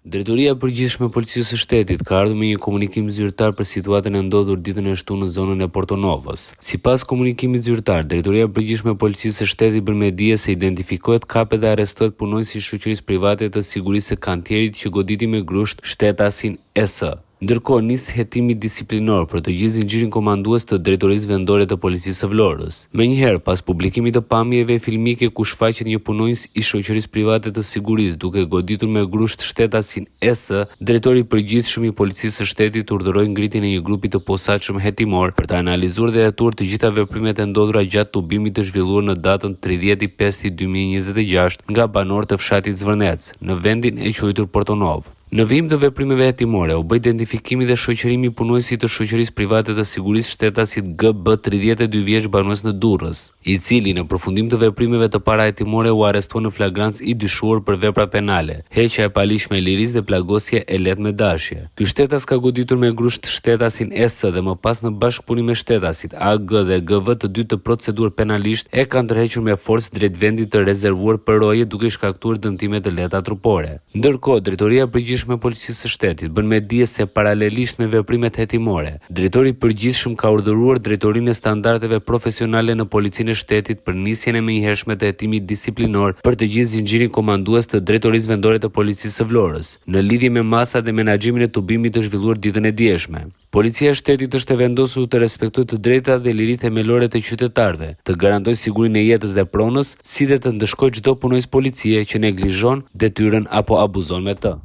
Drejtoria e Përgjithshme e Policisë së Shtetit ka ardhur me një komunikim zyrtar për situatën e ndodhur ditën e shtunë në zonën e Portonovës. Sipas komunikimit zyrtar, Drejtoria e Përgjithshme e Policisë së Shtetit bën me dije se identifikohet, kapet dhe arrestohet punonjësi i shoqërisë private të sigurisë së kantierit që goditi me grusht shtetasin S. Ndërkohë nis hetimi disiplinor për të gjithë zinxhirin komandues të Drejtorisë Vendore të Policisë së Vlorës. Menjëherë, pas publikimit të pamjeve filmike ku shfaqet një punonjës i shoqërisë private të sigurisë duke goditur me grusht shtetasin S, Drejtori i Përgjithshëm i Policisë së Shtetit urdhëroi ngritjen e një grupi të posaçëm hetimor për të analizuar dhe hetuar të gjitha veprimet e ndodhura gjatë tubimit të zhvilluar në datën 30/5/2026 nga banorët e fshatit Zvërnec, në vendin e quajtur Portonov. Në vijim të veprimeve hetimore, u bë identifikimi dhe shoqërimi i punonjësit të shoqërisë private të sigurisë shtetasit GB, 32 vjeç, banues në Durrës, i cili në përfundim të veprimeve të para hetimore u arrestua në flagrancë i dyshuar për vepra penale, heqja e palishme e lirisë dhe plagosje e lehtë me dashje. Ky shtetas ka goditur me grusht shtetasin S dhe më pas në bashkëpunim me shtetasit AG dhe GV të dy të proceduar penalisht e kanë tërhequr me forcë drejt vendit të rezervuar për roje duke shkaktuar dëmtime të lehta trupore. Ndërkohë, Drejtoria e Përgjithshme e Policisë së Shtetit bën me dije se paralelisht me veprimet hetimore, Drejtori i Përgjithshëm ka urdhëruar Drejtorinë e Standardeve Profesionale në Policinë e Shtetit për nisjen e menjëhershme të hetimit disiplinor për të gjithë zinxhirin komandues të Drejtorisë Vendore të Policisë së Vlorës, në lidhje me masat dhe menaxhimin e tubimit të zhvilluar ditën e djeshme. Policia e Shtetit është e vendosur të respektojë të drejtat dhe liritë themelore të qytetarëve, të garantojë sigurinë e jetës dhe pronës, si dhe të ndëshkojë çdo punonjës policie që neglizhon detyrën apo abuzon me të.